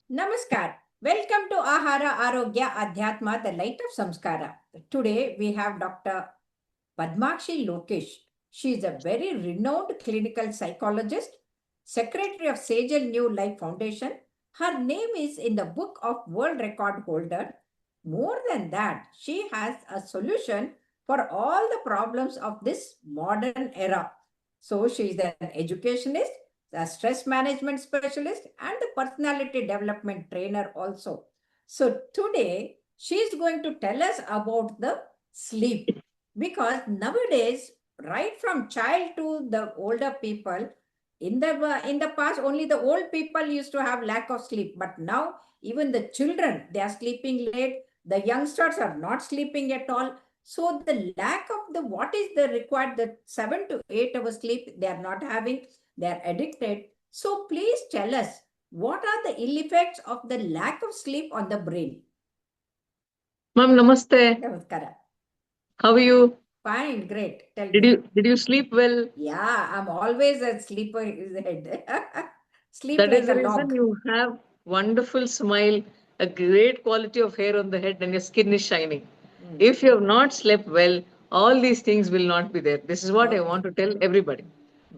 Namaskar. Welcome to Ahara Arogya Adhyatma, the light of Samskara. Today we have Dr. Padmakshi Lokesh. She is a very renowned clinical psychologist, secretary of Sejal New Life Foundation. Her name is in the book of world record holder. More than that, she has a solution for all the problems of this modern era. So she is an educationist, a stress management specialist, and a personality development trainer also. So today she is going to tell us about the sleep, because nowadays, right from child to the older people, in the past only the old people used to have lack of sleep, but now even the children, they are sleeping late, the youngsters are not sleeping at all. So the lack of the what is the required, the 7 to 8 hours sleep they are not having, they are addicted. So please tell us, what are the ill effects of the lack of sleep on the brain? Ma'am, namaste. Namaskara. How are you? Fine, great. Tell Did me. you sleep well? Yeah, I'm always a sleeper head. Sleep That is like the a reason log. you have wonderful smile, a great quality of hair on the head, and your skin is shining. Mm. If you have not slept well, all these things will not be there. This is what I want Okay. to tell everybody.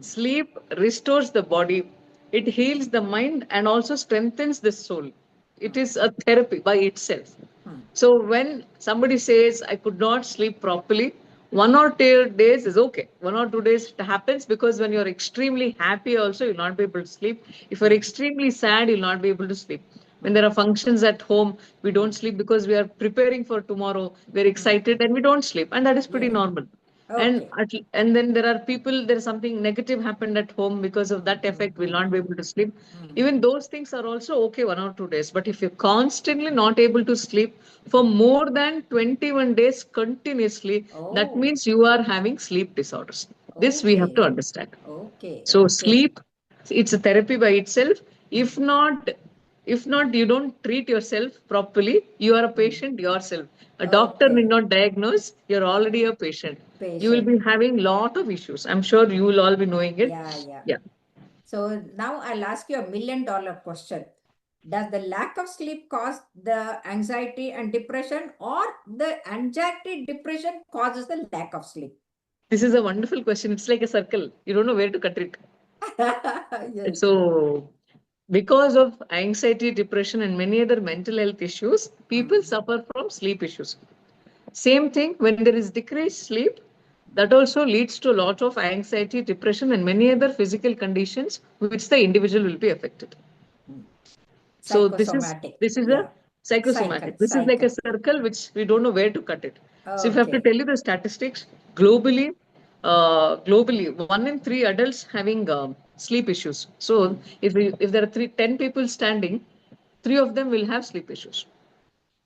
Sleep restores the body, it heals the mind, and also strengthens the soul. It is a therapy by itself. Hmm. So when somebody says, I could not sleep properly, 1 or 2 days is okay. 1 or 2 days it happens because when you're extremely happy, also, you'll not be able to sleep. If you're extremely sad, you'll not be able to sleep. When there are functions at home, we don't sleep because we are preparing for tomorrow. We're excited and we don't sleep. And that is pretty Yes. normal. And Okay. and then there are people, there's something negative happened at home, because of that effect, will not be able to sleep. Even those things are also okay 1 or 2 days. But if you're constantly not able to sleep for more than 21 days continuously, that Oh, means you are having sleep disorders. This we have to okay. understand. Okay. So Okay. sleep, it's a therapy by itself. If not, you don't treat yourself properly, you are a patient yourself. A doctor Okay. need not diagnose, you're already a patient. You will Patient. be having lot of issues. I'm sure you will all be knowing it. Yeah, yeah. Yeah. So now I'll ask you a $1 million question. Does the lack of sleep cause the anxiety and depression, or the anxiety depression causes the lack of sleep? This is a wonderful question. It's like a circle. You don't know where to cut it. Yes. So, because of anxiety, depression, and many other mental health issues, people suffer from sleep issues. Same thing, when there is decreased sleep, that also leads to a lot of anxiety, depression, and many other physical conditions which the individual will be affected. Mm. So this is Psychosomatic. this is a Yeah. Cycle. psychosomatic. This is like a Cycle. circle which we don't know where to cut it. So if I have to Okay. tell you the statistics, globally, 1 in 3 adults having sleep issues. So if there are 10 people standing, 3 of them will have sleep issues.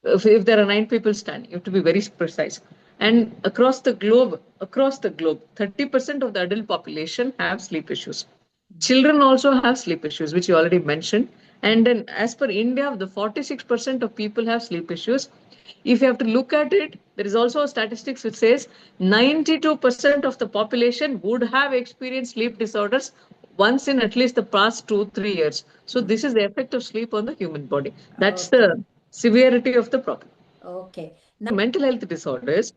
If there are 9 people standing, you have to be very precise. And across the globe, 30% of the adult population have sleep issues. Children also have sleep issues, which you already mentioned. And then, as per India, the 46% of people have sleep issues. If you have to look at it, there is also a statistics which says 92% of the population would have experienced sleep disorders once in at least the past 2-3 years. So this is the effect of sleep on the human body. That's Okay. the severity of the problem. Okay. Now, Mental health disorders,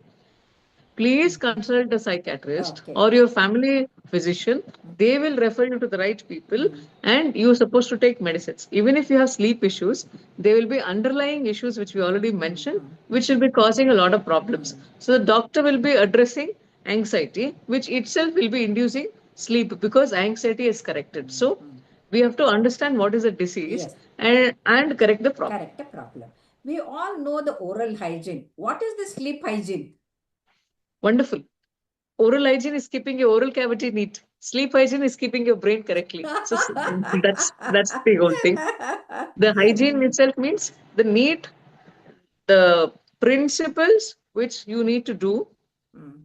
please consult a psychiatrist okay. or your family physician. They will refer you to the right people, and you're supposed to take medicines. Even if you have sleep issues, there will be underlying issues which we already mentioned, which will be causing a lot of problems. So the doctor will be addressing anxiety, which itself will be inducing sleep, because anxiety is corrected. So we have to understand what is the disease, Yes. and correct the problem. Correct a problem. We all know the oral hygiene. What is the sleep hygiene? Wonderful. Oral hygiene is keeping your oral cavity neat. Sleep hygiene is keeping your brain correctly. So that's the whole thing. The hygiene itself means the neat, the principles which you need to do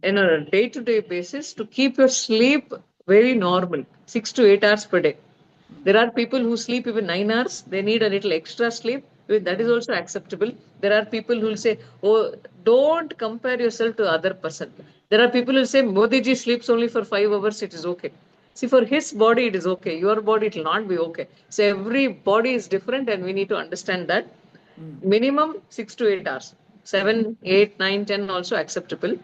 in a day-to-day basis to keep your sleep very normal, 6 to 8 hours per day. There are people who sleep even 9 hours. They need a little extra sleep. That is also acceptable. There are people who will say, "Oh, don't compare yourself to other person." There are people who say, "Modi ji sleeps only for 5 hours. It is okay." See, for his body, it is okay. Your body, it will not be okay. So every body is different, and we need to understand that minimum 6 to 8 hours, 7, 8, 9, 10 also acceptable.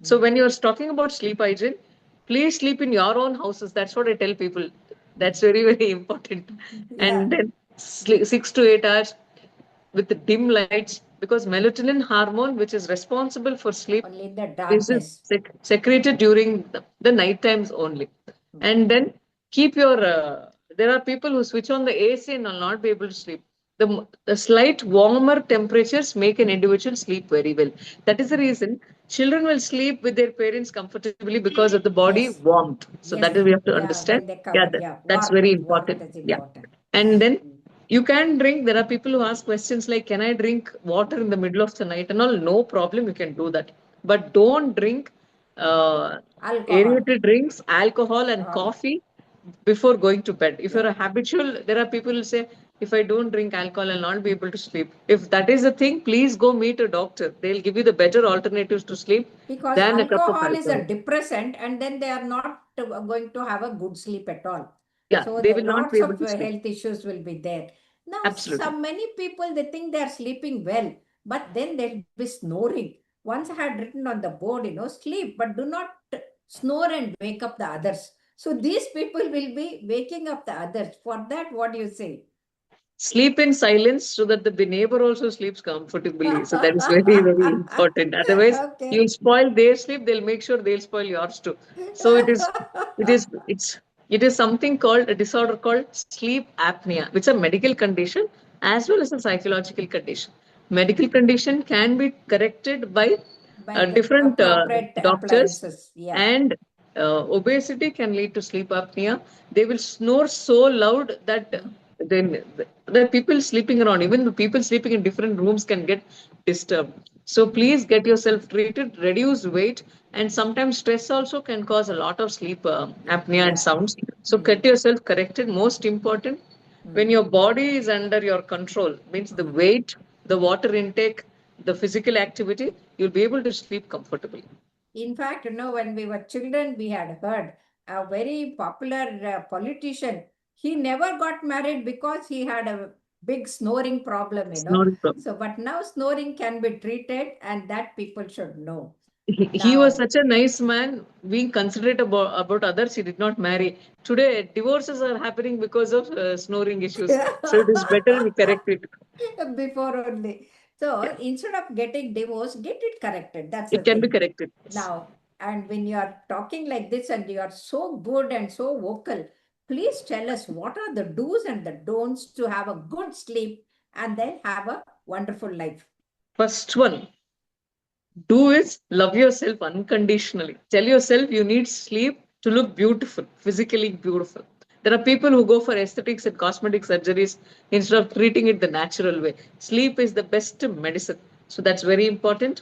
So when you're talking about sleep hygiene, please sleep in your own houses. That's what I tell people. That's very, very important. Yeah, And then 6 to 8 hours with the dim lights, because melatonin hormone, which is responsible for sleep, only the is darkness. secreted during the night times only. And then keep your, there are people who switch on the AC and will not be able to sleep. The slight warmer temperatures make an individual sleep very well. That is the reason children will sleep with their parents comfortably because of the body Yes, warmth. So that yes, is we have to yeah, understand. when they Yeah, cover, yeah, that's very warmth, important. warmth is Yeah. important. And then you can drink. There are people who ask questions like, can I drink water in the middle of the night and all? No problem, you can do that. But don't drink uh, Alcohol. aerated drinks, alcohol, and All. coffee before going to bed. If you're Yeah, a habitual, there are people who say, if I don't drink alcohol, I'll not be able to sleep. If that is the thing, please go meet a doctor. They'll give you the better alternatives to sleep because than a cup of alcohol is a alcohol. depressant, and then they are not going to have a good sleep at all. Yeah, So they the will not be lots able of to sleep. health issues will be there. Now, Absolutely. some many people, they think they are sleeping well, but then they'll be snoring. Once I had written on the board, sleep, but do not snore and wake up the others. So these people will be waking up the others. For that, what do you say? Sleep in silence so that the neighbor also sleeps comfortably. So that is very, very important. Otherwise, Okay. you'll spoil their sleep, they'll make sure they'll spoil yours too. So it is, it is something called a disorder called sleep apnea, which is a medical condition as well as a psychological condition. Medical condition can be corrected by By the different appropriate doctors, appliances. Yeah. and obesity can lead to sleep apnea. They will snore so loud that then the people sleeping around, even the people sleeping in different rooms, can get disturbed. So please get yourself treated, reduce weight, and sometimes stress also can cause a lot of sleep apnea and Yeah. sounds. So get yourself corrected. Most important, when your body is under your control, means the weight, the water intake, the physical activity, you'll be able to sleep comfortably. In fact, when we were children, we had heard a very popular politician. He never got married because he had a big snoring problem. Snoring problem. So, but now snoring can be treated, and that people should know. He was Now, such a nice man, being considerate about others. He did not marry. Today, divorces are happening because of snoring issues. So it is better we correct it. before only. So Yeah, instead of getting divorced, get it corrected. That's the it can be thing. corrected. Yes. Now, and when you are talking like this and you are so good and so vocal, please tell us what are the do's and the don'ts to have a good sleep and then have a wonderful life. First one, do is love yourself unconditionally. Tell yourself you need sleep to look beautiful, physically beautiful. There are people who go for aesthetics and cosmetic surgeries instead of treating it the natural way. Sleep is the best medicine. So that's very important.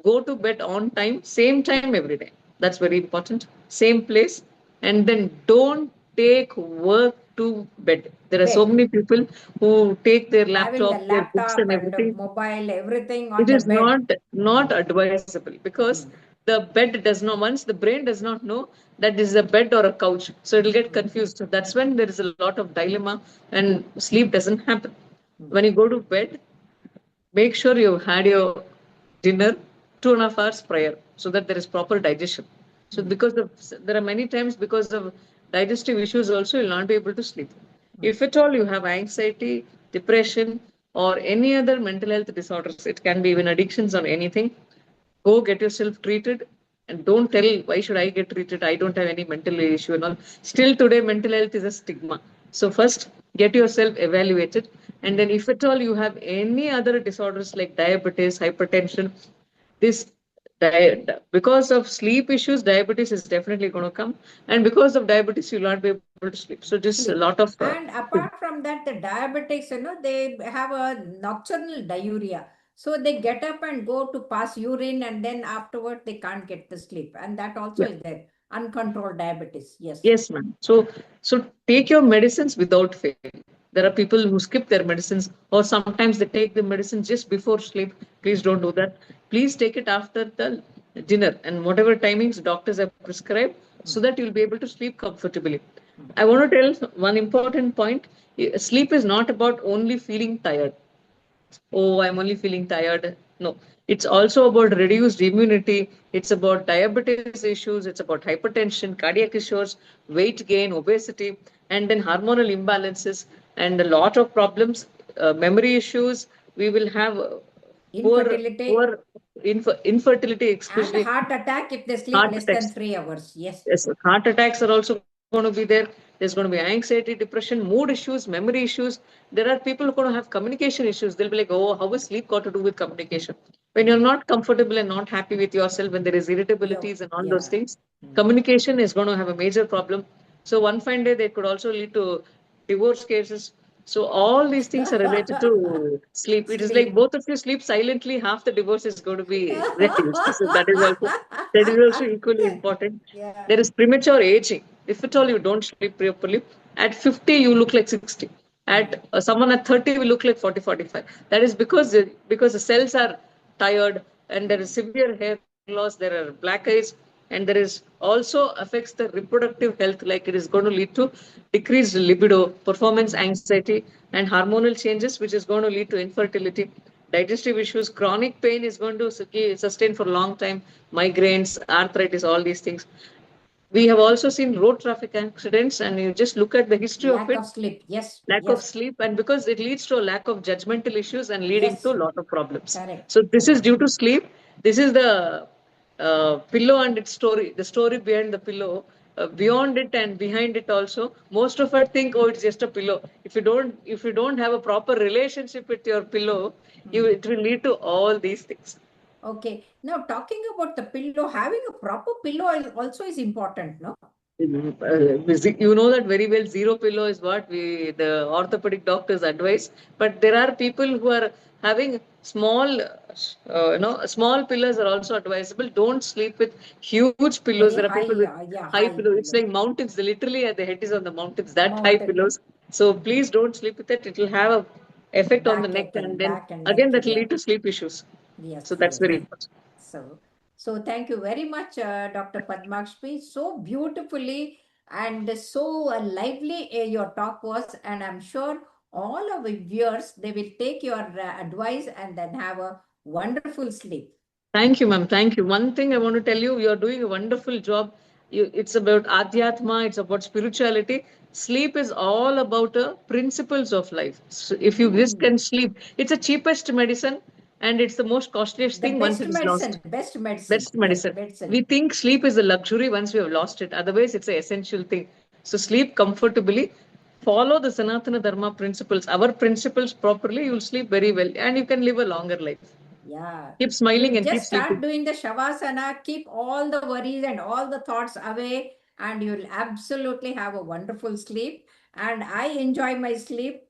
Go to bed on time every day. That's very important. Same place. And then don't take work to bed. There are so Bed, many people who take their having the laptop, their books laptop and and everything. mobile, everything It on the is bed. not advisable, because the bed does not, once the brain does not know that this is a bed or a couch, so it'll get confused. So that's when there is a lot of dilemma and sleep doesn't happen. When you go to bed, make sure you had your dinner 2.5 hours prior, so that there is proper digestion. So because of, there are many times because of digestive issues also, you'll not be able to sleep. If at all you have anxiety, depression, or any other mental health disorders, it can be even addictions or anything, go get yourself treated. And don't tell, why should I get treated, I don't have any mental issue and all. Still today mental health is a stigma. So first, get yourself evaluated. And then if at all you have any other disorders like diabetes, hypertension, this because of sleep issues, diabetes is definitely going to come. And because of diabetes, you'll not be able to sleep. So just a lot Sleep. of And things. apart from that, the diabetics, they have a nocturnal diarrhea. So they get up and go to pass urine, and then afterward they can't get the sleep. And that also Yeah. is there. Uncontrolled diabetes. Yes. Yes, ma'am. So take your medicines without fail. There are people who skip their medicines, or sometimes they take the medicine just before sleep. Please don't do that. Please take it after the dinner and whatever timings doctors have prescribed, so that you'll be able to sleep comfortably. I want to tell one important point. Sleep is not about only feeling tired. Oh, I'm only feeling tired. No, it's also about reduced immunity. It's about diabetes issues. It's about hypertension, cardiac issues, weight gain, obesity, and then hormonal imbalances, and a lot of problems, memory issues. We will have poor, Infertility poor infertility, and especially heart attack if they sleep heart less than attacks. 3 hours. Yes. Yes, heart attacks are also going to be there. There's going to be anxiety, depression, mood issues, memory issues. There are people who are going to have communication issues. They'll be like, oh, how is sleep got to do with communication? When you're not comfortable and not happy with yourself, when there is Yeah. irritabilities and all those Yeah. things, Mm. communication is going to have a major problem. So one fine day, they could also lead to divorce cases. So all these things are related to sleep. It is like Sleep. both of you sleep silently, half the divorce is going to be reduced. So that is also equally important. Yeah. There is premature aging. If at all you don't sleep properly, at 50 you look like 60. Mm. At someone at 30 will look like 40, 45. That is because the cells are tired and there is Mm. severe hair loss, there are black eyes, and there is also affects the reproductive health, like it is going to lead to decreased libido, performance Mm. anxiety, and hormonal changes, which is going to lead to infertility, digestive issues, chronic pain is going to sustain for a long time, migraines, arthritis, all these things. We have also seen road traffic accidents, and you just look at the history of Lack it, of sleep. Yes. lack of Yes. sleep, and because it leads to a lack of judgmental issues and leading to Yes. a lot of problems. Correct. So this is Correct. due to sleep. This is the pillow and its story, the story behind the pillow. Mm. Beyond it and behind it also, most of us think, oh, it's just a pillow. If you don't have a proper relationship with your pillow, Mm. it will lead to all these things. Okay. Now, talking about the pillow, having a proper pillow also is important, no? You know that very well. Zero pillow is what the orthopedic doctors advise. But there are people who are having small pillows are also advisable. Don't sleep with huge pillows. There Very are people high, with yeah, high high pillows. It's pillow. like mountains. They literally, the head is on the mountains. That high Mountain, pillows. So please don't sleep with it. It will have a effect on the neck, and then back and again neck, that will yeah. lead to sleep issues. So Yes, that's yes. very important. So, so thank you very much, Dr. Padmakshi. So beautifully and so lively your talk was, and I'm sure all of the viewers they will take your advice and then have a wonderful sleep. Thank you, ma'am. Thank you. One thing I want to tell you, you are doing a wonderful job. It's about adhyatma, it's about spirituality. Sleep is all about the principles of life. So if you just Mm. can sleep, it's the cheapest medicine and it's the most costliest The thing once it is lost. best medicine. Best Yes, medicine. medicine. We think sleep is a luxury once we have lost it. Otherwise, it's an essential thing. So sleep comfortably. Follow the Sanatana Dharma principles, our principles properly, you'll sleep very well and you can live a longer life. Yeah. Keep smiling You and keep just start sleeping. doing the Shavasana, keep all the worries and all the thoughts away, and you'll absolutely have a wonderful sleep. And I enjoy my sleep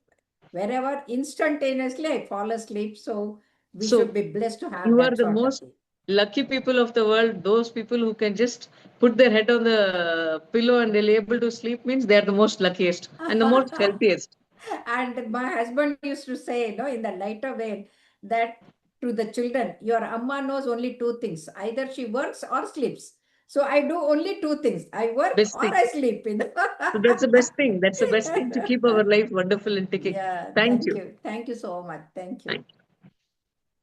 wherever instantaneously I fall asleep. So we should So be blessed to have you are that the sort of most thing. lucky people of the world. Those people who can just put their head on the pillow and they're able to sleep means they are the most luckiest and the most healthiest. And my husband used to say, in the lighter vein, that to the children, your Amma knows only two things either she works or sleeps. So I do only two things I work Best or thing. I sleep. So that's the best thing. That's the best thing to keep our life wonderful and ticking. Yeah, Thank thank you. you. Thank you so much. Thank you. Thank you.